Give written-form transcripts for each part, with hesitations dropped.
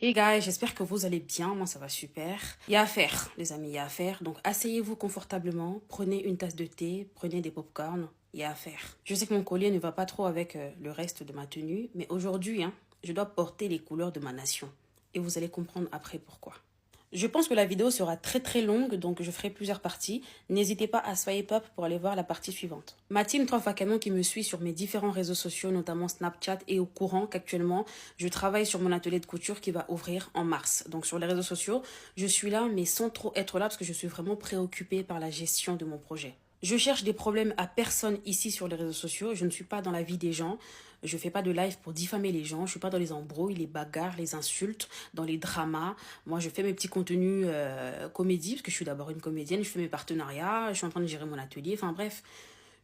Hey guys, j'espère que vous allez bien, moi ça va super. Il y a à faire, les amis, il y a à faire. Donc asseyez-vous confortablement, prenez une tasse de thé, prenez des pop-corn, il y a à faire. Je sais que mon collier ne va pas trop avec le reste de ma tenue, mais aujourd'hui, je dois porter les couleurs de ma nation. Et vous allez comprendre après pourquoi. Je pense que la vidéo sera très longue, donc je ferai plusieurs parties. N'hésitez pas à swipe up pour aller voir la partie suivante. Ma team 3 fois canon qui me suit sur mes différents réseaux sociaux, notamment Snapchat, est au courant qu'actuellement, je travaille sur mon atelier de couture qui va ouvrir en mars. Donc sur les réseaux sociaux, je suis là, mais sans trop être là parce que je suis vraiment préoccupée par la gestion de mon projet. Je cherche des problèmes à personne ici sur les réseaux sociaux. Je ne suis pas dans la vie des gens. Je fais pas de live pour diffamer les gens. Je suis pas dans les embrouilles, les bagarres, les insultes, dans les dramas. Moi, je fais mes petits contenus comédie, parce que je suis d'abord une comédienne. Je fais mes partenariats. Je suis en train de gérer mon atelier. Enfin bref,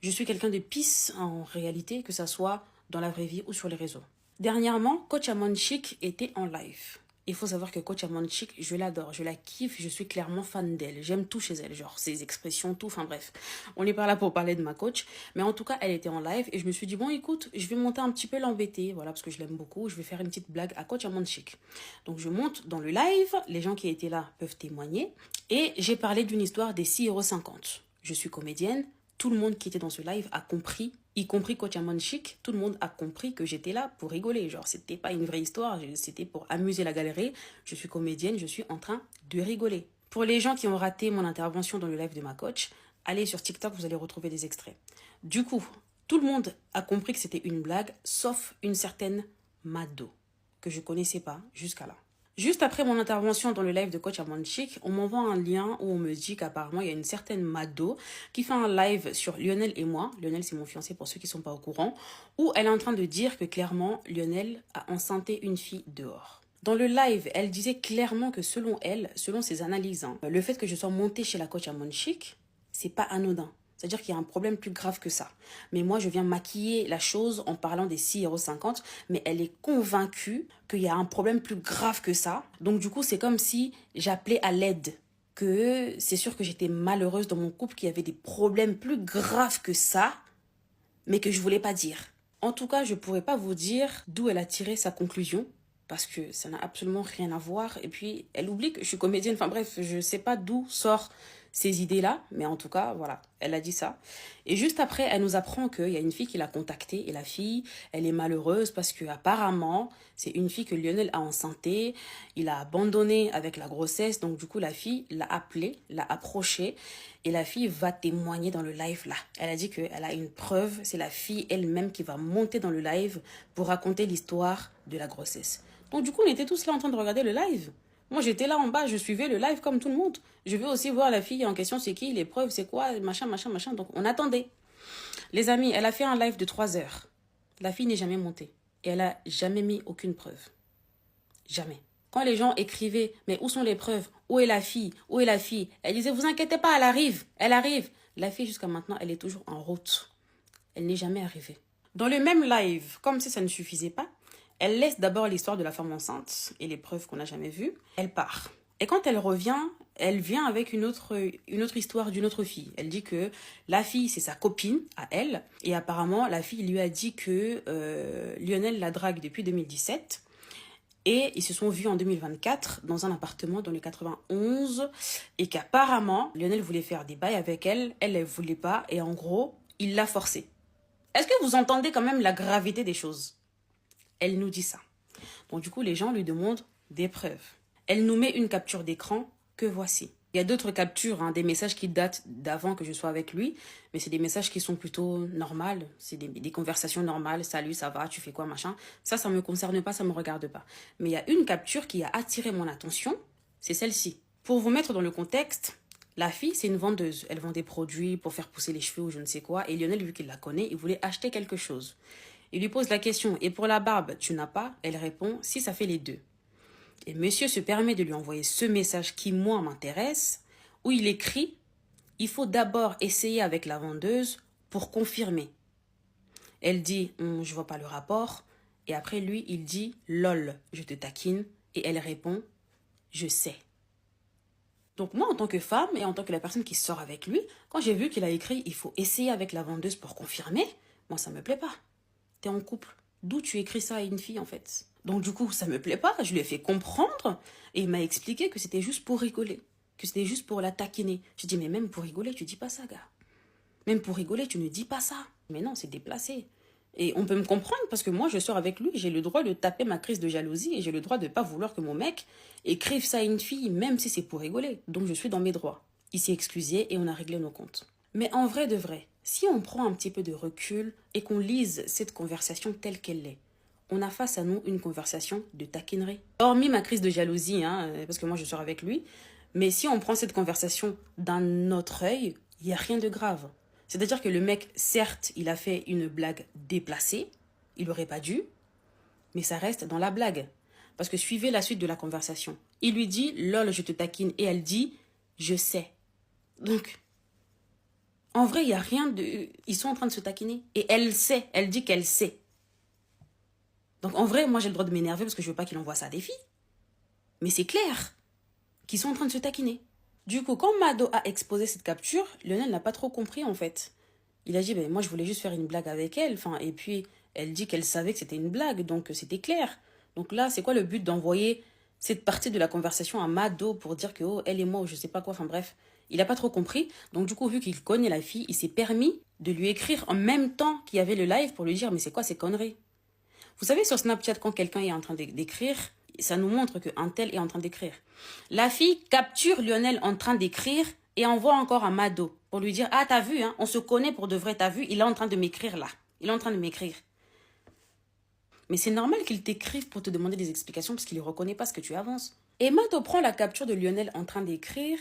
je suis quelqu'un de peace en réalité, que ça soit dans la vraie vie ou sur les réseaux. Dernièrement, Coach Amon Chic était en live. Il faut savoir que Coach Amon Chic, je l'adore, je la kiffe, je suis clairement fan d'elle. J'aime tout chez elle, genre ses expressions, tout, enfin bref. On n'est pas là pour parler de ma coach, mais en tout cas, elle était en live et je me suis dit, bon écoute, je vais monter un petit peu l'embêter, voilà, parce que je l'aime beaucoup, je vais faire une petite blague à Coach Amon Chic. Donc je monte dans le live, les gens qui étaient là peuvent témoigner, et j'ai parlé d'une histoire des 6,50 €. Je suis comédienne, tout le monde qui était dans ce live a compris, y compris Coach Amon Chic, tout le monde a compris que j'étais là pour rigoler. Genre, c'était pas une vraie histoire, c'était pour amuser la galerie. Je suis comédienne, je suis en train de rigoler. Pour les gens qui ont raté mon intervention dans le live de ma coach, allez sur TikTok, vous allez retrouver des extraits. Du coup, tout le monde a compris que c'était une blague, sauf une certaine Mado, que je connaissais pas jusqu'à là. Juste après mon intervention dans le live de Coach Amon Chic, on m'envoie un lien où on me dit qu'apparemment il y a une certaine Mado qui fait un live sur Lionel et moi. Lionel, c'est mon fiancé pour ceux qui ne sont pas au courant. Où elle est en train de dire que clairement Lionel a enceinté une fille dehors. Dans le live, elle disait clairement que selon elle, selon ses analyses, le fait que je sois montée chez la Coach Amon Chic, c'est pas anodin. C'est-à-dire qu'il y a un problème plus grave que ça. Mais moi, je viens maquiller la chose en parlant des 6,50 €, mais elle est convaincue qu'il y a un problème plus grave que ça. Donc du coup, c'est comme si j'appelais à l'aide. Que c'est sûr que j'étais malheureuse dans mon couple, qu'il y avait des problèmes plus graves que ça, mais que je voulais pas dire. En tout cas, je pourrais pas vous dire d'où elle a tiré sa conclusion, parce que ça n'a absolument rien à voir. Et puis, elle oublie que je suis comédienne. Enfin bref, je sais pas d'où sort ces idées-là, mais en tout cas, voilà, elle a dit ça. Et juste après, elle nous apprend qu'il y a une fille qui l'a contactée, et la fille, elle est malheureuse parce que apparemment, c'est une fille que Lionel a enceintée, il a abandonné avec la grossesse, donc du coup, la fille l'a appelée, l'a approchée, et la fille va témoigner dans le live là. Elle a dit qu'elle a une preuve, c'est la fille elle-même qui va monter dans le live pour raconter l'histoire de la grossesse. Donc du coup, on était tous là en train de regarder le live. Moi, j'étais là en bas, je suivais le live comme tout le monde. Je veux aussi voir la fille en question, c'est qui, les preuves, c'est quoi, machin. Donc, on attendait. Les amis, elle a fait un live de 3 heures. La fille n'est jamais montée. Et elle a jamais mis aucune preuve. Jamais. Quand les gens écrivaient, mais où sont les preuves? Où est la fille? Où est la fille? Elle disait, vous inquiétez pas, elle arrive. Elle arrive. La fille, jusqu'à maintenant, elle est toujours en route. Elle n'est jamais arrivée. Dans le même live, comme si ça ne suffisait pas, elle laisse d'abord l'histoire de la femme enceinte et les preuves qu'on n'a jamais vues. Elle part. Et quand elle revient, elle vient avec une autre histoire d'une autre fille. Elle dit que la fille, c'est sa copine à elle. Et apparemment, la fille lui a dit que Lionel la drague depuis 2017. Et ils se sont vus en 2024 dans un appartement dans le 91. Et qu'apparemment, Lionel voulait faire des bails avec elle. Elle ne voulait pas. Et en gros, il l'a forcée. Est-ce que vous entendez quand même la gravité des choses? Elle nous dit ça. Donc du coup, les gens lui demandent des preuves. Elle nous met une capture d'écran que voici. Il y a d'autres captures, des messages qui datent d'avant que je sois avec lui, mais c'est des messages qui sont plutôt normales. C'est des conversations normales. Salut, ça va, tu fais quoi, machin. Ça me concerne pas, ça me regarde pas. Mais il y a une capture qui a attiré mon attention, c'est celle-ci. Pour vous mettre dans le contexte, la fille, c'est une vendeuse. Elle vend des produits pour faire pousser les cheveux ou je ne sais quoi. Et Lionel, vu qu'il la connaît, il voulait acheter quelque chose. Il lui pose la question, et pour la barbe, tu n'as pas? Elle répond, si, ça fait les deux. Et monsieur se permet de lui envoyer ce message qui, moi, m'intéresse, où il écrit, il faut d'abord essayer avec la vendeuse pour confirmer. Elle dit, je vois pas le rapport. Et après, lui, il dit, lol, je te taquine. Et elle répond, je sais. Donc moi, en tant que femme et en tant que la personne qui sort avec lui, quand j'ai vu qu'il a écrit, il faut essayer avec la vendeuse pour confirmer, moi, ça me plaît pas. T'es en couple. D'où tu écris ça à une fille, en fait? Donc du coup, ça me plaît pas. Je lui ai fait comprendre et il m'a expliqué que c'était juste pour rigoler, que c'était juste pour la taquiner. J'ai dit, mais même pour rigoler, tu dis pas ça, gars. Même pour rigoler, tu ne dis pas ça. Mais non, c'est déplacé. Et on peut me comprendre parce que moi, je sors avec lui, j'ai le droit de taper ma crise de jalousie et j'ai le droit de ne pas vouloir que mon mec écrive ça à une fille, même si c'est pour rigoler. Donc je suis dans mes droits. Il s'est excusé et on a réglé nos comptes. Mais en vrai de vrai, si on prend un petit peu de recul et qu'on lise cette conversation telle qu'elle est, on a face à nous une conversation de taquinerie. Hormis ma crise de jalousie, parce que moi je sors avec lui, mais si on prend cette conversation d'un autre œil, il n'y a rien de grave. C'est-à-dire que le mec, certes, il a fait une blague déplacée, il n'aurait pas dû, mais ça reste dans la blague. Parce que suivez la suite de la conversation. Il lui dit, lol, je te taquine, et elle dit, je sais. Donc, en vrai, il n'y a rien de... Ils sont en train de se taquiner. Et elle sait, elle dit qu'elle sait. Donc en vrai, moi j'ai le droit de m'énerver parce que je veux pas qu'il envoie ça à des filles. Mais c'est clair qu'ils sont en train de se taquiner. Du coup, quand Mado a exposé cette capture, Lionel n'a pas trop compris en fait. Il a dit, ben, moi je voulais juste faire une blague avec elle. Enfin, et puis elle dit qu'elle savait que c'était une blague, donc c'était clair. Donc là, c'est quoi le but d'envoyer cette partie de la conversation à Mado pour dire que oh, elle et moi, ou je sais pas quoi, enfin bref. Il n'a pas trop compris. Donc du coup, vu qu'il connaît la fille, il s'est permis de lui écrire en même temps qu'il y avait le live pour lui dire, mais c'est quoi ces conneries? Vous savez, sur Snapchat, quand quelqu'un est en train d'écrire, ça nous montre qu'un tel est en train d'écrire. La fille capture Lionel en train d'écrire et envoie encore à Mado pour lui dire « Ah, t'as vu, hein, on se connaît pour de vrai, t'as vu, il est en train de m'écrire là. Il est en train de m'écrire. » Mais c'est normal qu'il t'écrive pour te demander des explications parce qu'il ne reconnaît pas ce que tu avances. Et Mado prend la capture de Lionel en train d'écrire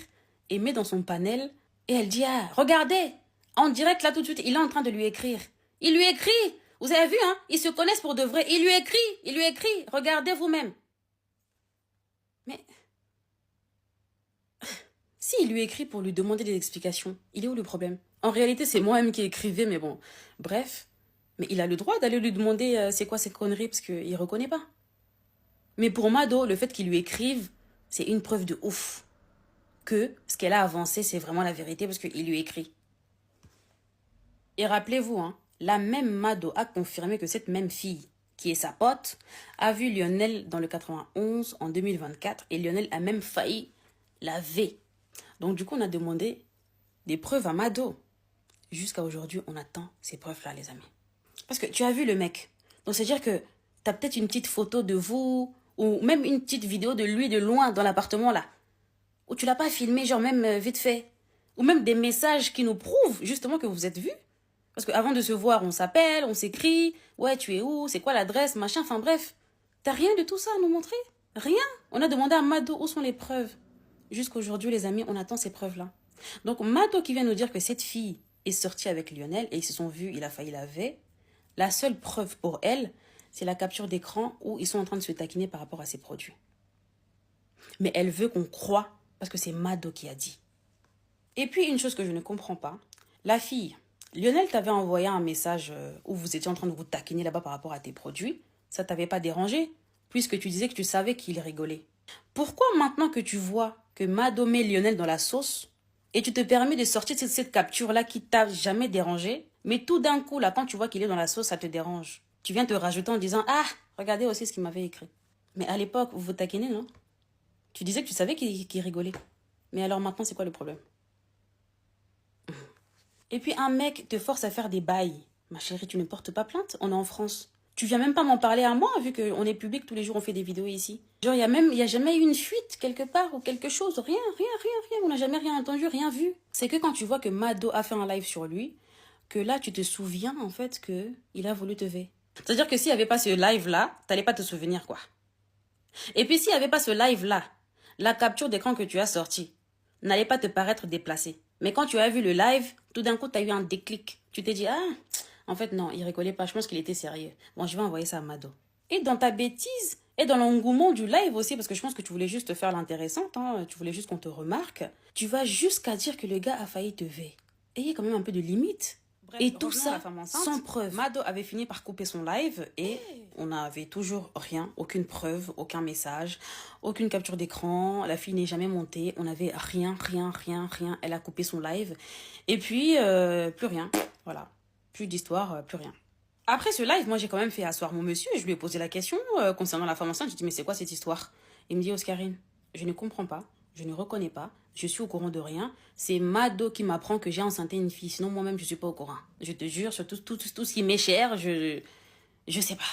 et met dans son panel et elle dit « Ah, regardez, en direct là tout de suite, il est en train de lui écrire. Il lui écrit. Vous avez vu, hein, ils se connaissent pour de vrai. Il lui écrit, regardez vous-même. » Mais s'il lui écrit pour lui demander des explications, il est où le problème? En réalité, c'est moi-même qui écrivais, mais bon, bref. Mais il a le droit d'aller lui demander c'est quoi cette connerie parce qu'il ne reconnaît pas. Mais pour Mado, le fait qu'il lui écrive, c'est une preuve de ouf. Que ce qu'elle a avancé, c'est vraiment la vérité parce qu'il lui écrit. Et rappelez-vous, hein, la même Mado a confirmé que cette même fille, qui est sa pote, a vu Lionel dans le 91 en 2024 et Lionel a même failli la V. Donc du coup, on a demandé des preuves à Mado. Jusqu'à aujourd'hui, on attend ces preuves-là, les amis. Parce que tu as vu le mec. Donc c'est-à-dire que tu as peut-être une petite photo de vous ou même une petite vidéo de lui de loin dans l'appartement là. Ou tu l'as pas filmé, genre même vite fait. Ou même des messages qui nous prouvent justement que vous êtes vus. Parce qu'avant de se voir, on s'appelle, on s'écrit. Ouais, tu es où? C'est quoi l'adresse? Machin, enfin bref. T'as rien de tout ça à nous montrer? Rien. On a demandé à Mado où sont les preuves. Jusqu'aujourd'hui, les amis, on attend ces preuves-là. Donc Mado qui vient nous dire que cette fille est sortie avec Lionel et ils se sont vus, il a failli la V. La seule preuve pour elle, c'est la capture d'écran où ils sont en train de se taquiner par rapport à ses produits. Mais elle veut qu'on croie parce que c'est Mado qui a dit. Et puis une chose que je ne comprends pas, la fille... Lionel t'avait envoyé un message où vous étiez en train de vous taquiner là-bas par rapport à tes produits. Ça t'avait pas dérangé, puisque tu disais que tu savais qu'il rigolait. Pourquoi maintenant que tu vois que Mado met Lionel dans la sauce, et tu te permets de sortir cette capture-là qui t'a jamais dérangé, mais tout d'un coup, là, quand tu vois qu'il est dans la sauce, ça te dérange. Tu viens te rajouter en disant « Ah, regardez aussi ce qu'il m'avait écrit. » Mais à l'époque, vous vous taquinez, non? Tu disais que tu savais qu'il rigolait. Mais alors maintenant, c'est quoi le problème? Et puis un mec te force à faire des bails. Ma chérie, tu ne portes pas plainte, on est en France. Tu viens même pas m'en parler à moi, vu qu'on est public, tous les jours on fait des vidéos ici. Genre, il y a jamais eu une fuite quelque part ou quelque chose. Rien. On n'a jamais rien entendu, rien vu. C'est que quand tu vois que Mado a fait un live sur lui, que là, tu te souviens, en fait, que il a voulu te ver. C'est-à-dire que s'il n'y avait pas ce live-là, t'allais pas te souvenir, quoi. Et puis s'il n'y avait pas ce live-là, la capture d'écran que tu as sortie n'allait pas te paraître déplacée. Mais quand tu as vu le live, tout d'un coup, tu as eu un déclic. Tu t'es dit, ah, en fait, non, il rigolait pas. Je pense qu'il était sérieux. Bon, je vais envoyer ça à Mado. Et dans ta bêtise, et dans l'engouement du live aussi, parce que je pense que tu voulais juste faire l'intéressante, hein, tu voulais juste qu'on te remarque, tu vas jusqu'à dire que le gars a failli te ver. Ayez quand même un peu de limite. Bref, et tout ça, sans preuve. Mado avait fini par couper son live et on n'avait toujours rien, aucune preuve, aucun message, aucune capture d'écran. La fille n'est jamais montée. On n'avait rien. Elle a coupé son live. Et puis, plus rien. Voilà. Plus d'histoire, plus rien. Après ce live, moi j'ai quand même fait asseoir mon monsieur. Je lui ai posé la question concernant la femme enceinte. J'ai dit, mais c'est quoi cette histoire? Il me dit, Oscarine, je ne comprends pas, je ne reconnais pas, je suis au courant de rien. C'est Mado qui m'apprend que j'ai enceinté une fille. Sinon moi-même, je ne suis pas au courant. Je te jure, sur tout ce qui m'est cher, je sais pas.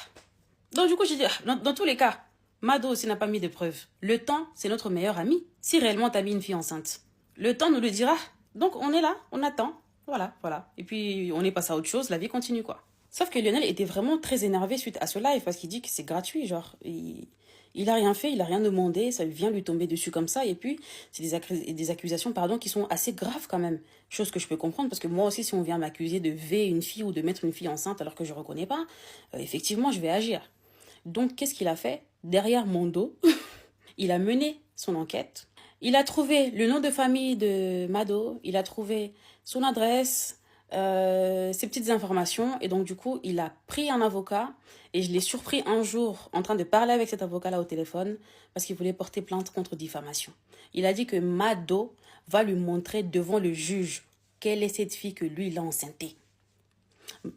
Donc du coup, j'ai dit, dans tous les cas, Mado aussi n'a pas mis de preuves. Le temps, c'est notre meilleur ami. Si réellement t'as mis une fille enceinte, le temps nous le dira. Donc on est là, on attend. Voilà, voilà. Et puis on est passé à autre chose, la vie continue quoi. Sauf que Lionel était vraiment très énervé suite à ce live parce qu'il dit que c'est gratuit, genre. Il a rien fait, il a rien demandé, ça vient lui tomber dessus comme ça. Et puis, c'est des accusations pardon, qui sont assez graves quand même. Chose que je peux comprendre parce que moi aussi, si on vient m'accuser de V une fille ou de mettre une fille enceinte alors que je ne reconnais pas, effectivement, je vais agir. Donc, qu'est-ce qu'il a fait? Derrière mon dos, il a mené son enquête. Il a trouvé le nom de famille de Mado, il a trouvé son adresse, ses petites informations. Et donc, du coup, il a pris un avocat et je l'ai surpris un jour en train de parler avec cet avocat-là au téléphone parce qu'il voulait porter plainte contre diffamation. Il a dit que Mado va lui montrer devant le juge quelle est cette fille que lui, il a enceintée.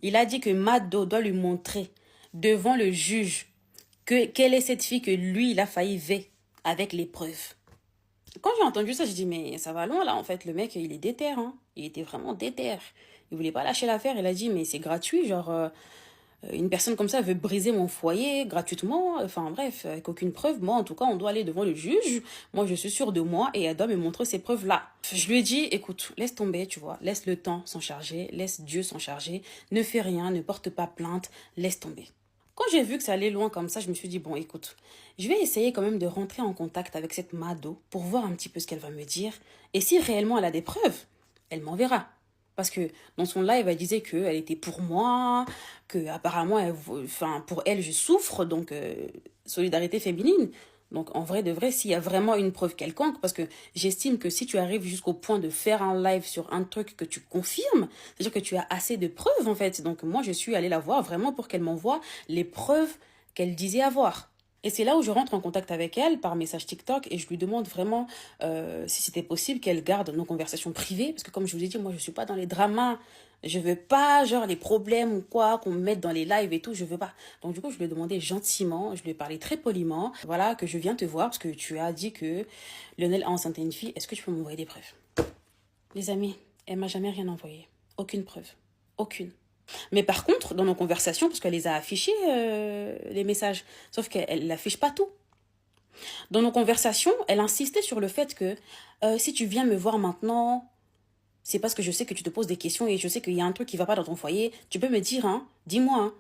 Il a dit que Mado doit lui montrer devant le juge quelle est cette fille que lui, il a failli ver avec les preuves. Quand j'ai entendu ça, j'ai dit, mais ça va loin là, en fait. Le mec, il est déter, hein. Il était vraiment déter. Il voulait pas lâcher l'affaire. Il a dit, mais c'est gratuit, genre, une personne comme ça veut briser mon foyer gratuitement. Enfin, bref, avec aucune preuve. Moi, en tout cas, on doit aller devant le juge. Moi, je suis sûre de moi et elle doit me montrer ces preuves-là. Je lui ai dit, écoute, laisse tomber, tu vois. Laisse le temps s'en charger. Laisse Dieu s'en charger. Ne fais rien, ne porte pas plainte. Laisse tomber. Quand j'ai vu que ça allait loin comme ça, je me suis dit, bon, écoute, je vais essayer quand même de rentrer en contact avec cette Mado pour voir un petit peu ce qu'elle va me dire. Et si réellement elle a des preuves, elle m'enverra. Parce que dans son live, elle disait qu'elle était pour moi, que apparemment, enfin, pour elle, je souffre, donc solidarité féminine. Donc en vrai de vrai, s'il y a vraiment une preuve quelconque, parce que j'estime que si tu arrives jusqu'au point de faire un live sur un truc que tu confirmes, c'est-à-dire que tu as assez de preuves en fait. Donc moi je suis allée la voir vraiment pour qu'elle m'envoie les preuves qu'elle disait avoir. Et c'est là où je rentre en contact avec elle par message TikTok et je lui demande vraiment si c'était possible qu'elle garde nos conversations privées. Parce que comme je vous ai dit, moi je ne suis pas dans les dramas. Je veux pas, genre, les problèmes ou quoi, qu'on me mette dans les lives et tout, je veux pas. Donc, du coup, je lui ai demandé gentiment, je lui ai parlé très poliment, voilà, que je viens te voir parce que tu as dit que Lionel a enceinté une fille, est-ce que tu peux m'envoyer des preuves? Les amis, elle m'a jamais rien envoyé. Aucune preuve. Aucune. Mais par contre, dans nos conversations, parce qu'elle les a affichés, les messages, sauf qu'elle n'affiche pas tout. Dans nos conversations, elle insistait sur le fait que si tu viens me voir maintenant, c'est parce que je sais que tu te poses des questions et je sais qu'il y a un truc qui va pas dans ton foyer. Tu peux me dire, hein, dis-moi. Hein.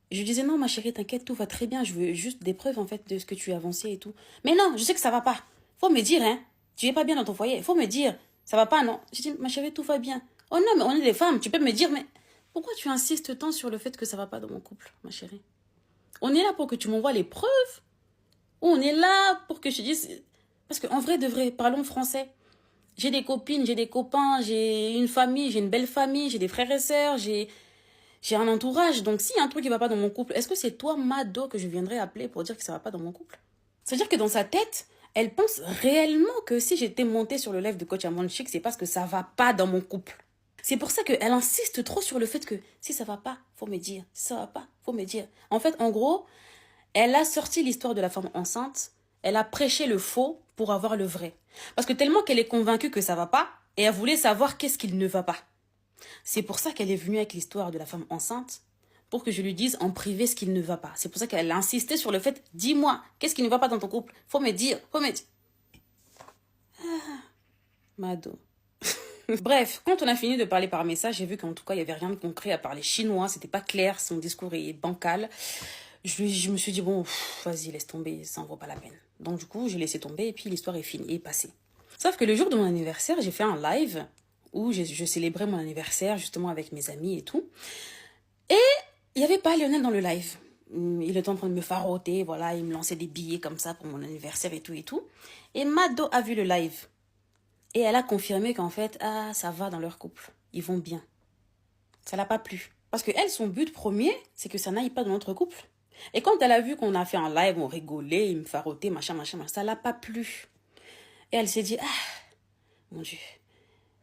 Je disais, non, ma chérie, t'inquiète, tout va très bien. Je veux juste des preuves, en fait, de ce que tu as avancé et tout. Mais non, je sais que ça va pas. Faut me dire, hein. Tu es pas bien dans ton foyer. Faut me dire. Ça va pas, non. Je dis, ma chérie, tout va bien. Oh non, mais on est des femmes. Tu peux me dire, mais pourquoi tu insistes tant sur le fait que ça va pas dans mon couple, ma chérie? On est là pour que tu m'envoies les preuves. Ou on est là pour que je te dise. Parce qu'en vrai, de vrai, parlons français. J'ai des copines, j'ai des copains, j'ai une famille, j'ai une belle famille, j'ai des frères et sœurs, j'ai un entourage. Donc s'il y a un truc qui va pas dans mon couple, est-ce que c'est toi, Mado, que je viendrais appeler pour dire que ça va pas dans mon couple? C'est-à-dire que dans sa tête, elle pense réellement que si j'étais montée sur le live de Coach Amanchik, c'est parce que ça va pas dans mon couple. C'est pour ça qu'elle insiste trop sur le fait que si ça va pas, faut me dire. Si ça va pas, faut me dire. En fait, en gros, elle a sorti l'histoire de la femme enceinte. Elle a prêché le faux pour avoir le vrai. Parce que tellement qu'elle est convaincue que ça va pas, et elle voulait savoir qu'est-ce qu'il ne va pas. C'est pour ça qu'elle est venue avec l'histoire de la femme enceinte, pour que je lui dise en privé ce qu'il ne va pas. C'est pour ça qu'elle a insisté sur le fait, dis-moi, qu'est-ce qui ne va pas dans ton couple? Faut me dire, faut me dire. Ah, Mado. Bref, quand on a fini de parler par message, j'ai vu qu'en tout cas, il n'y avait rien de concret à parler chinois. C'était pas clair, son discours est bancal. Je me suis dit, bon, vas-y, laisse tomber, ça en vaut pas la peine. Donc du coup, j'ai laissé tomber et puis l'histoire est finie, est passée. Sauf que le jour de mon anniversaire, j'ai fait un live où je célébrais mon anniversaire justement avec mes amis et tout. Et il n'y avait pas Lionel dans le live. Il était en train de me faroter, voilà, il me lançait des billets comme ça pour mon anniversaire et tout et tout. Et Mado a vu le live. Et elle a confirmé qu'en fait, ah, ça va dans leur couple. Ils vont bien. Ça l'a pas plu. Parce que elle, son but premier, c'est que ça n'aille pas dans notre couple. Et quand elle a vu qu'on a fait un live, on rigolait, il me farotait, machin, ça l'a pas plu. Et elle s'est dit, ah, mon Dieu,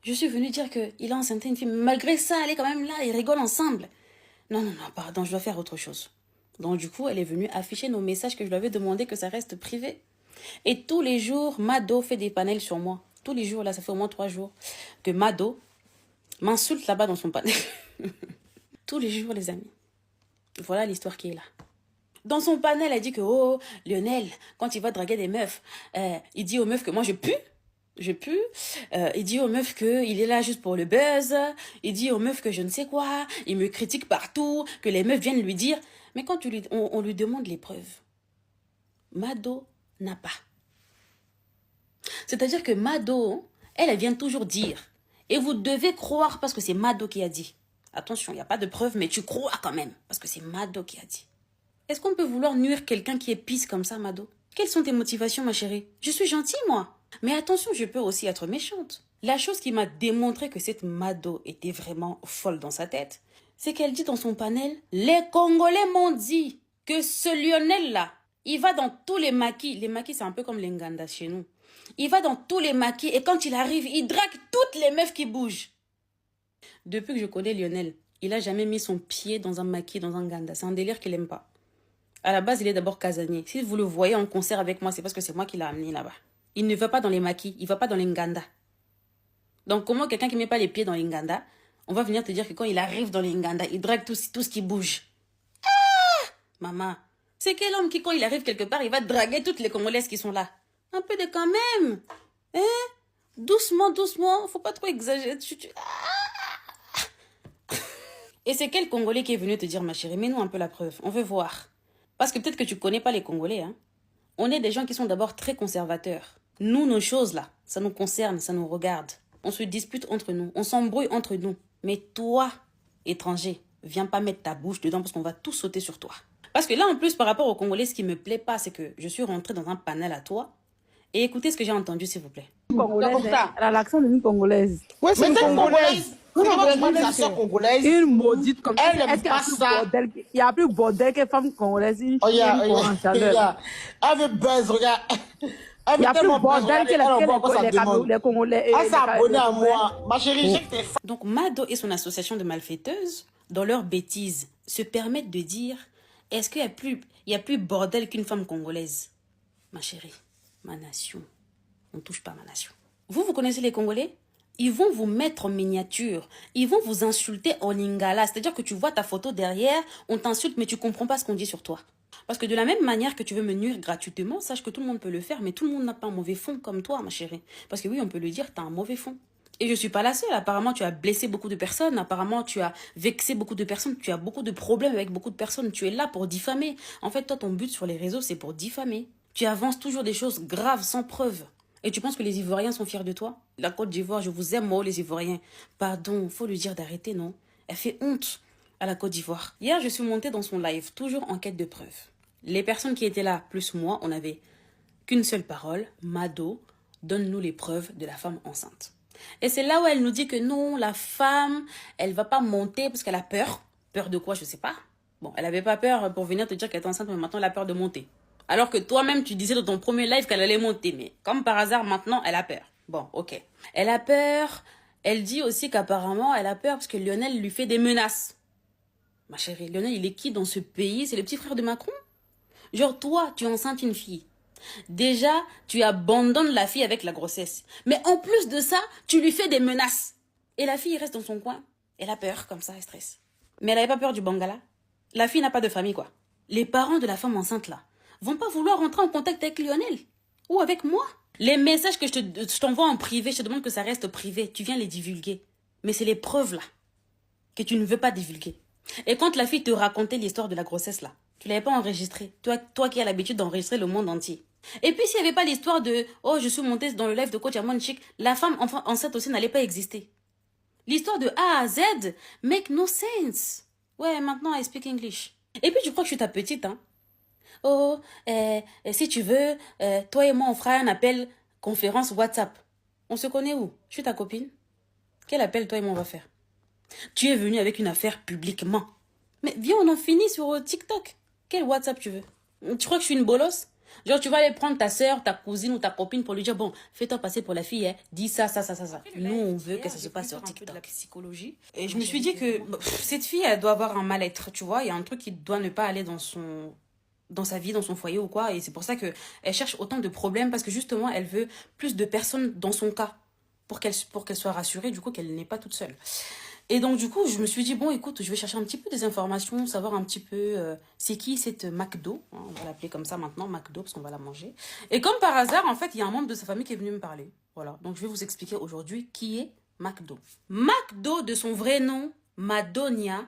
je suis venue dire qu'il a enceinté une fille. Malgré ça, elle est quand même là, ils rigolent ensemble. Non, non, non, pardon, je dois faire autre chose. Donc du coup, elle est venue afficher nos messages que je lui avais demandé que ça reste privé. Et tous les jours, Mado fait des panels sur moi. Tous les jours, là, ça fait au moins 3 jours que Mado m'insulte là-bas dans son panel. Tous les jours, les amis. Voilà l'histoire qui est là. Dans son panel, elle dit que, oh, Lionel, quand il va draguer des meufs, il dit aux meufs que moi, je pue. Je pue. Il dit aux meufs qu'il est là juste pour le buzz. Il dit aux meufs que je ne sais quoi. Il me critique partout. Que les meufs viennent lui dire. Mais quand on lui demande les preuves, Mado n'a pas. C'est-à-dire que Mado, elle vient toujours dire. Et vous devez croire parce que c'est Mado qui a dit. Attention, il n'y a pas de preuve, mais tu crois quand même. Parce que c'est Mado qui a dit. Est-ce qu'on peut vouloir nuire quelqu'un qui est pisse comme ça, Mado? Quelles sont tes motivations, ma chérie? Je suis gentille, moi. Mais attention, je peux aussi être méchante. La chose qui m'a démontré que cette Mado était vraiment folle dans sa tête, c'est qu'elle dit dans son panel, les Congolais m'ont dit que ce Lionel-là, il va dans tous les maquis. Les maquis, c'est un peu comme les Nganda chez nous. Il va dans tous les maquis et quand il arrive, il drague toutes les meufs qui bougent. Depuis que je connais Lionel, il n'a jamais mis son pied dans un maquis, dans un Nganda. C'est un délire qu'il n'aime pas. À la base, il est d'abord casanier. Si vous le voyez en concert avec moi, c'est parce que c'est moi qui l'ai amené là-bas. Il ne va pas dans les maquis, il ne va pas dans les Nganda. Donc, comment quelqu'un qui ne met pas les pieds dans les Nganda, on va venir te dire que quand il arrive dans les Nganda, il drague tout ce qui bouge. Ah! Maman, c'est quel homme qui, quand il arrive quelque part, il va draguer toutes les Congolaises qui sont là? Un peu de quand même. Hein? Doucement, doucement. Faut pas trop exagérer. Et c'est quel Congolais qui est venu te dire, ma chérie, mets-nous un peu la preuve. On veut voir. Parce que peut-être que tu connais pas les Congolais. Hein? On est des gens qui sont d'abord très conservateurs. Nous, nos choses là, ça nous concerne, ça nous regarde. On se dispute entre nous, on s'embrouille entre nous. Mais toi, étranger, viens pas mettre ta bouche dedans parce qu'on va tout sauter sur toi. Parce que là, en plus, par rapport aux Congolais, ce qui me plaît pas, c'est que je suis rentrée dans un panel à toi. Et écoutez ce que j'ai entendu, s'il vous plaît. Congolaise, elle a l'accent d'une Congolaise. Ouais, c'est une Congolaise. Une soeur congolaise. Une maudite comme ça. Elle n'aime pas ça. Il y a plus bordel que femme congolaise. Une Regarde. Elle veut buzz, regarde. Il y a plus bordel que les Congolais. Elle s'est abonnée à moi. Ma chérie, j'ai que tes Donc, Mado et son association de malfaiteuses, dans leur bêtise, se permettent de dire est-ce qu'il y a plus bordel qu'une femme congolaise? Ma chérie, ma nation. On ne touche pas à ma nation. Vous connaissez les Congolais? Ils vont vous mettre en miniature. Ils vont vous insulter en lingala. C'est-à-dire que tu vois ta photo derrière, on t'insulte, mais tu comprends pas ce qu'on dit sur toi. Parce que de la même manière que tu veux me nuire gratuitement, sache que tout le monde peut le faire, mais tout le monde n'a pas un mauvais fond comme toi, ma chérie. Parce que oui, on peut le dire, tu as un mauvais fond. Et je suis pas la seule. Apparemment, tu as blessé beaucoup de personnes. Apparemment, tu as vexé beaucoup de personnes. Tu as beaucoup de problèmes avec beaucoup de personnes. Tu es là pour diffamer. En fait, toi, ton but sur les réseaux, c'est pour diffamer. Tu avances toujours des choses graves, sans preuve. Et tu penses que les Ivoiriens sont fiers de toi? La Côte d'Ivoire, je vous aime, moi, les Ivoiriens. Pardon, faut lui dire d'arrêter, non? Elle fait honte à la Côte d'Ivoire. Hier, je suis montée dans son live, toujours en quête de preuves. Les personnes qui étaient là, plus moi, on n'avait qu'une seule parole. Mado, donne-nous les preuves de la femme enceinte. Et c'est là où elle nous dit que non, la femme, elle va pas monter parce qu'elle a peur. Peur de quoi, je sais pas. Bon, elle avait pas peur pour venir te dire qu'elle est enceinte, mais maintenant elle a peur de monter. Alors que toi-même, tu disais dans ton premier live qu'elle allait monter. Mais comme par hasard, maintenant, elle a peur. Bon, ok. Elle a peur. Elle dit aussi qu'apparemment, elle a peur parce que Lionel lui fait des menaces. Ma chérie, Lionel, il est qui dans ce pays? C'est le petit frère de Macron? Genre, toi, tu enceintes une fille. Déjà, tu abandonnes la fille avec la grossesse. Mais en plus de ça, tu lui fais des menaces. Et la fille reste dans son coin. Elle a peur, comme ça, elle stresse. Mais elle n'avait pas peur du Bangala. La fille n'a pas de famille, quoi. Les parents de la femme enceinte, là, vont pas vouloir rentrer en contact avec Lionel. Ou avec moi. Les messages que je t'envoie en privé, je te demande que ça reste privé. Tu viens les divulguer. Mais c'est les preuves, là, que tu ne veux pas divulguer. Et quand la fille te racontait l'histoire de la grossesse, là, tu l'avais pas enregistrée. Toi qui as l'habitude d'enregistrer le monde entier. Et puis, s'il n'y avait pas l'histoire de « Oh, je suis montée dans le live de Coach Amon Chic », la femme enceinte aussi n'allait pas exister. L'histoire de A à Z make no sense. Ouais, maintenant, I speak English. Et puis, tu crois que je suis ta petite, hein? Oh, si tu veux, toi et moi, on fera un appel conférence WhatsApp. On se connaît où? Je suis ta copine. Quel appel toi et moi on va faire? Tu es venu avec une affaire publiquement. Mais viens, on en finit sur TikTok. Quel WhatsApp tu veux? Tu crois que je suis une bolosse? Genre, tu vas aller prendre ta soeur, ta cousine ou ta copine pour lui dire, bon, fais-toi passer pour la fille, hein. Dis ça. Nous, on veut que ça se passe sur TikTok. De la psychologie. Et je me suis dit que cette fille, elle doit avoir un mal-être, tu vois. Il y a un truc qui doit ne pas aller dans sa vie, dans son foyer ou quoi. Et c'est pour ça que elle cherche autant de problèmes parce que justement, elle veut plus de personnes dans son cas pour qu'elle soit rassurée, du coup, qu'elle n'est pas toute seule. Et donc, du coup, je me suis dit, bon, écoute, je vais chercher un petit peu des informations, savoir un petit peu c'est qui cette McDo. Hein, on va l'appeler comme ça maintenant, McDo, parce qu'on va la manger. Et comme par hasard, en fait, il y a un membre de sa famille qui est venu me parler. Voilà. Donc, je vais vous expliquer aujourd'hui qui est McDo. McDo, de son vrai nom, Madonia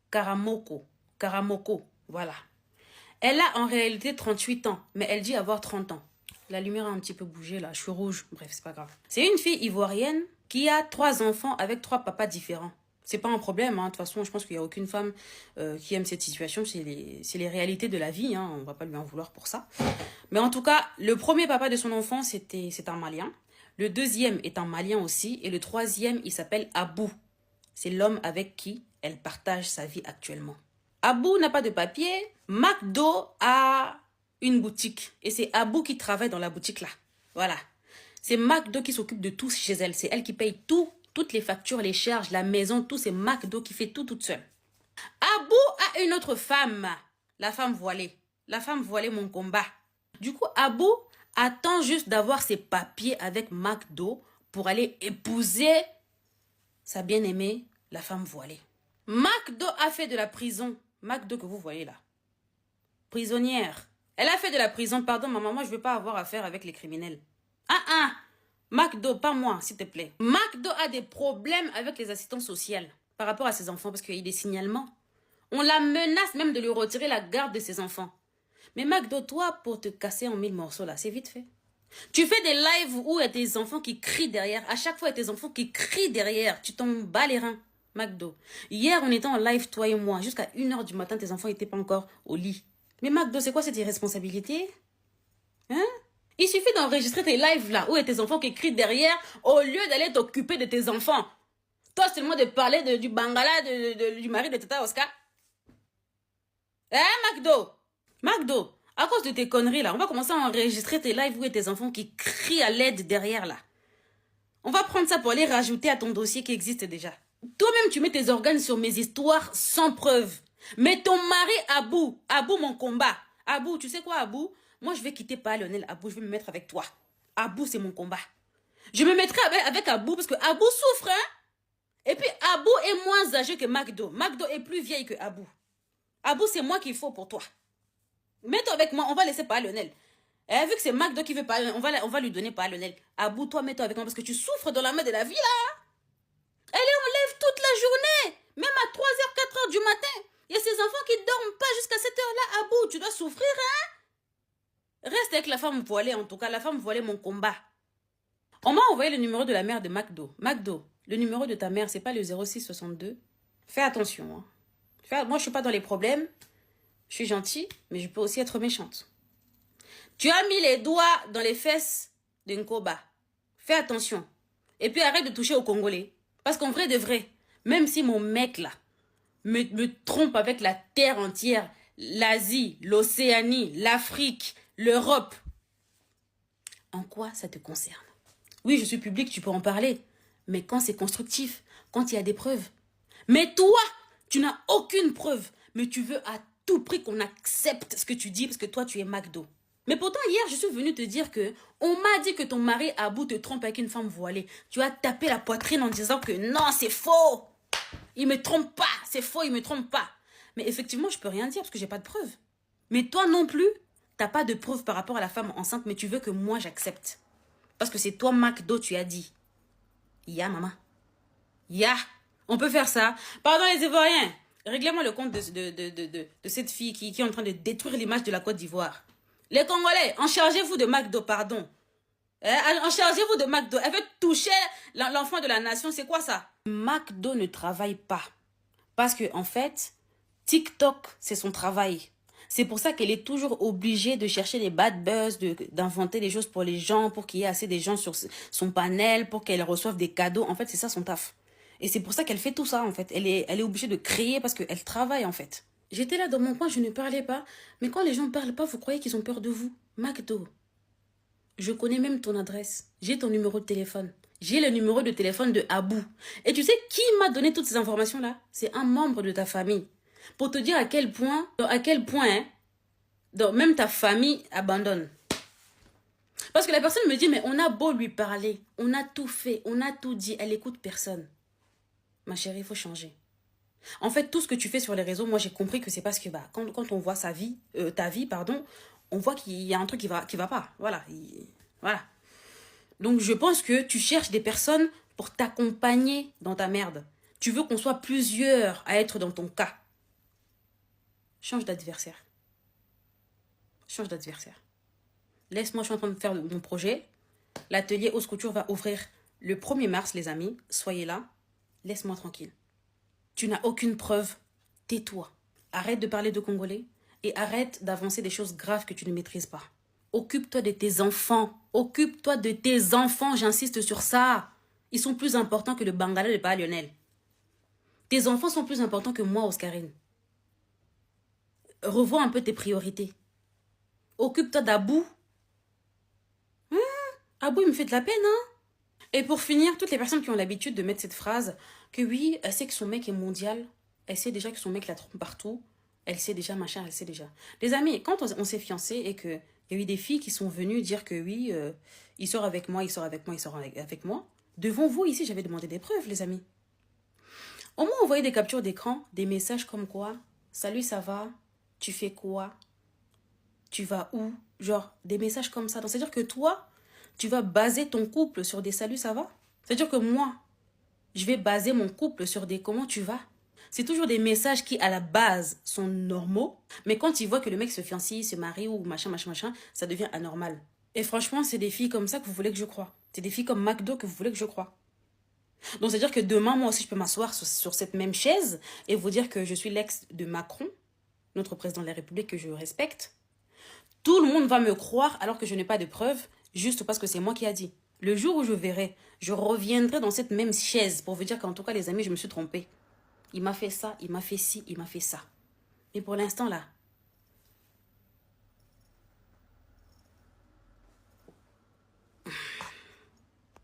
Karamoko. Karamoko, voilà. Elle a en réalité 38 ans, mais elle dit avoir 30 ans. La lumière a un petit peu bougé là, je suis rouge. Bref, c'est pas grave. C'est une fille ivoirienne qui a 3 enfants avec 3 papas différents. C'est pas un problème, hein. De toute façon, je pense qu'il n'y a aucune femme qui aime cette situation. C'est les réalités de la vie, hein. On va pas lui en vouloir pour ça. Mais en tout cas, le premier papa de son enfant, c'est un Malien. Le deuxième est un Malien aussi. Et le troisième, il s'appelle Abou. C'est l'homme avec qui elle partage sa vie actuellement. Abou n'a pas de papier. McDo a une boutique. Et c'est Abou qui travaille dans la boutique là. Voilà. C'est McDo qui s'occupe de tout chez elle. C'est elle qui paye tout. Toutes les factures, les charges, la maison, tout, c'est McDo qui fait tout toute seule. Abou a une autre femme. La femme voilée. La femme voilée, mon combat. Du coup, Abou attend juste d'avoir ses papiers avec McDo pour aller épouser sa bien-aimée, la femme voilée. McDo a fait de la prison. McDo que vous voyez là. Prisonnière. Elle a fait de la prison. Pardon, maman, moi, je ne veux pas avoir affaire avec les criminels. McDo, pas moi, s'il te plaît. McDo a des problèmes avec les assistants sociaux par rapport à ses enfants parce qu'il y a des signalements. On la menace même de lui retirer la garde de ses enfants. Mais McDo, toi, pour te casser en 1000 morceaux là, c'est vite fait. Tu fais des lives où il y a tes enfants qui crient derrière. À chaque fois, il y a tes enfants qui crient derrière. Tu t'en bats les reins, McDo. Hier, on était en live, toi et moi. Jusqu'à 1h du matin, tes enfants n'étaient pas encore au lit. Mais McDo, c'est quoi cette irresponsabilité? Hein? Il suffit d'enregistrer tes lives là, où il y a tes enfants qui crient derrière, au lieu d'aller t'occuper de tes enfants. Toi seulement de parler du Bangala, du mari de Tata Oscar. McDo? McDo, à cause de tes conneries là, on va commencer à enregistrer tes lives où il y a tes enfants qui crient à l'aide derrière là. On va prendre ça pour aller rajouter à ton dossier qui existe déjà. Toi-même, tu mets tes organes sur mes histoires sans preuve. Mais ton mari, Abou, mon combat. Abou, tu sais quoi, Abou? Moi, je vais quitter pas Lionel Abou, je vais me mettre avec toi. Abou, c'est mon combat. Je me mettrai avec Abou parce que Abou souffre, hein? Et puis, Abou est moins âgé que McDo. McDo est plus vieille que Abou. Abou, c'est moi qu'il faut pour toi. Mets-toi avec moi, on va laisser pas Lionel. Vu que c'est McDo qui veut pas Lionel, on va lui donner pas Lionel. Abou, toi, mets-toi avec moi parce que tu souffres dans la main de la vie, là. Elle est en live toute la journée. Même à 3h, 4h du matin. Il y a ces enfants qui dorment pas jusqu'à cette heure-là. Abou, tu dois souffrir, hein? Reste avec la femme voilée, en tout cas. La femme voilée, mon combat. On m'a envoyé le numéro de la mère de McDo. McDo, le numéro de ta mère, c'est pas le 0662. Fais attention. Hein. Moi, je suis pas dans les problèmes. Je suis gentille, mais je peux aussi être méchante. Tu as mis les doigts dans les fesses de Nkoba. Fais attention. Et puis, arrête de toucher aux Congolais. Parce qu'en vrai de vrai, même si mon mec, là, me trompe avec la terre entière, l'Asie, l'Océanie, l'Afrique, l'Europe. En quoi ça te concerne? Oui, je suis public, tu peux en parler. Mais quand c'est constructif, quand il y a des preuves. Mais toi, tu n'as aucune preuve. Mais tu veux à tout prix qu'on accepte ce que tu dis parce que toi, tu es McDo. Mais pourtant, hier, je suis venue te dire que on m'a dit que ton mari Abou te trompe avec une femme voilée. Tu as tapé la poitrine en disant que non, c'est faux. Il me trompe pas. C'est faux, il me trompe pas. Mais effectivement, je peux rien dire parce que j'ai pas de preuves. Mais toi non plus, t'as pas de preuves par rapport à la femme enceinte, mais tu veux que moi j'accepte. Parce que c'est toi, McDo, tu as dit. Ya, maman. Ya. On peut faire ça. Pardon les Ivoiriens. Réglez-moi le compte de cette fille qui est en train de détruire l'image de la Côte d'Ivoire. Les Congolais, en chargez-vous de McDo, pardon. En chargez-vous de McDo. Elle veut toucher l'enfant de la nation, c'est quoi ça? McDo ne travaille pas. Parce que, en fait, TikTok, c'est son travail. C'est pour ça qu'elle est toujours obligée de chercher les bad buzz, d'inventer des choses pour les gens, pour qu'il y ait assez de gens sur son panel, pour qu'elle reçoive des cadeaux. En fait, c'est ça son taf. Et c'est pour ça qu'elle fait tout ça, en fait. Elle est obligée de créer parce qu'elle travaille, en fait. J'étais là dans mon coin, je ne parlais pas. Mais quand les gens ne parlent pas, vous croyez qu'ils ont peur de vous. McDo, je connais même ton adresse. J'ai ton numéro de téléphone. J'ai le numéro de téléphone de Abou. Et tu sais qui m'a donné toutes ces informations-là? C'est un membre de ta famille. Pour te dire à quel point, hein, même ta famille abandonne. Parce que la personne me dit, mais on a beau lui parler, on a tout fait, on a tout dit, elle écoute personne. Ma chérie, il faut changer. En fait, tout ce que tu fais sur les réseaux, moi j'ai compris que c'est parce que quand on voit ta vie, on voit qu'il y a un truc qui va pas. Voilà. Voilà. Donc je pense que tu cherches des personnes pour t'accompagner dans ta merde. Tu veux qu'on soit plusieurs à être dans ton cas. Change d'adversaire. Change d'adversaire. Laisse-moi, je suis en train de faire mon projet. L'atelier Ose Couture va ouvrir le 1er mars, les amis. Soyez là. Laisse-moi tranquille. Tu n'as aucune preuve. Tais-toi. Arrête de parler de Congolais et arrête d'avancer des choses graves que tu ne maîtrises pas. Occupe-toi de tes enfants. Occupe-toi de tes enfants, j'insiste sur ça. Ils sont plus importants que le Bangala de pas Lionel. Tes enfants sont plus importants que moi, Oscarine. Revois un peu tes priorités. Occupe-toi d'Abou. Abou, il me fait de la peine, hein. Et pour finir, toutes les personnes qui ont l'habitude de mettre cette phrase, que oui, elle sait que son mec est mondial, elle sait déjà que son mec la trompe partout, elle sait déjà, machin, elle sait déjà. Les amis, quand on s'est fiancés et qu'il y a eu des filles qui sont venues dire que oui, il sort avec moi, il sort avec moi, il sort avec moi, devant vous, ici, j'avais demandé des preuves, les amis. Au moins, on voyait des captures d'écran, des messages comme quoi, salut, ça va, tu fais quoi, tu vas où, genre, des messages comme ça. Donc, c'est-à-dire que toi, tu vas baser ton couple sur des salut, ça va? C'est-à-dire que moi, je vais baser mon couple sur des comment tu vas? C'est toujours des messages qui, à la base, sont normaux. Mais quand ils voient que le mec se fiancie, se marie ou machin, ça devient anormal. Et franchement, c'est des filles comme ça que vous voulez que je croie. C'est des filles comme McDo que vous voulez que je croie. Donc, c'est-à-dire que demain, moi aussi, je peux m'asseoir sur cette même chaise et vous dire que je suis l'ex de Macron, notre président de la République que je respecte. Tout le monde va me croire alors que je n'ai pas de preuves. Juste parce que c'est moi qui a dit. Le jour où je verrai, je reviendrai dans cette même chaise pour vous dire qu'en tout cas, les amis, je me suis trompée. Il m'a fait ça, il m'a fait ci, il m'a fait ça. Mais pour l'instant, là.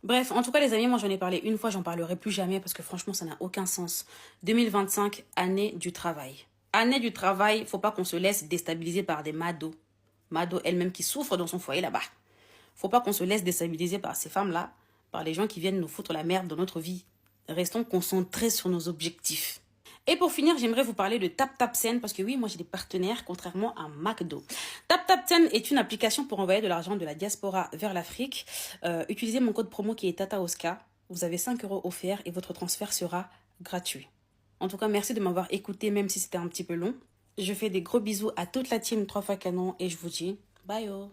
Bref, en tout cas, les amis, moi, j'en ai parlé une fois, j'en parlerai plus jamais parce que franchement, ça n'a aucun sens. 2025, année du travail. Année du travail, faut pas qu'on se laisse déstabiliser par des mados. Mado elle-même qui souffre dans son foyer là-bas. Faut pas qu'on se laisse déstabiliser par ces femmes-là, par les gens qui viennent nous foutre la merde dans notre vie. Restons concentrés sur nos objectifs. Et pour finir, j'aimerais vous parler de TapTapSend parce que oui, moi j'ai des partenaires contrairement à McDo. TapTapSend est une application pour envoyer de l'argent de la diaspora vers l'Afrique. Utilisez mon code promo qui est TataOska. Vous avez 5 € offerts et votre transfert sera gratuit. En tout cas, merci de m'avoir écouté même si c'était un petit peu long. Je fais des gros bisous à toute la team 3 fois canon et je vous dis bye oh.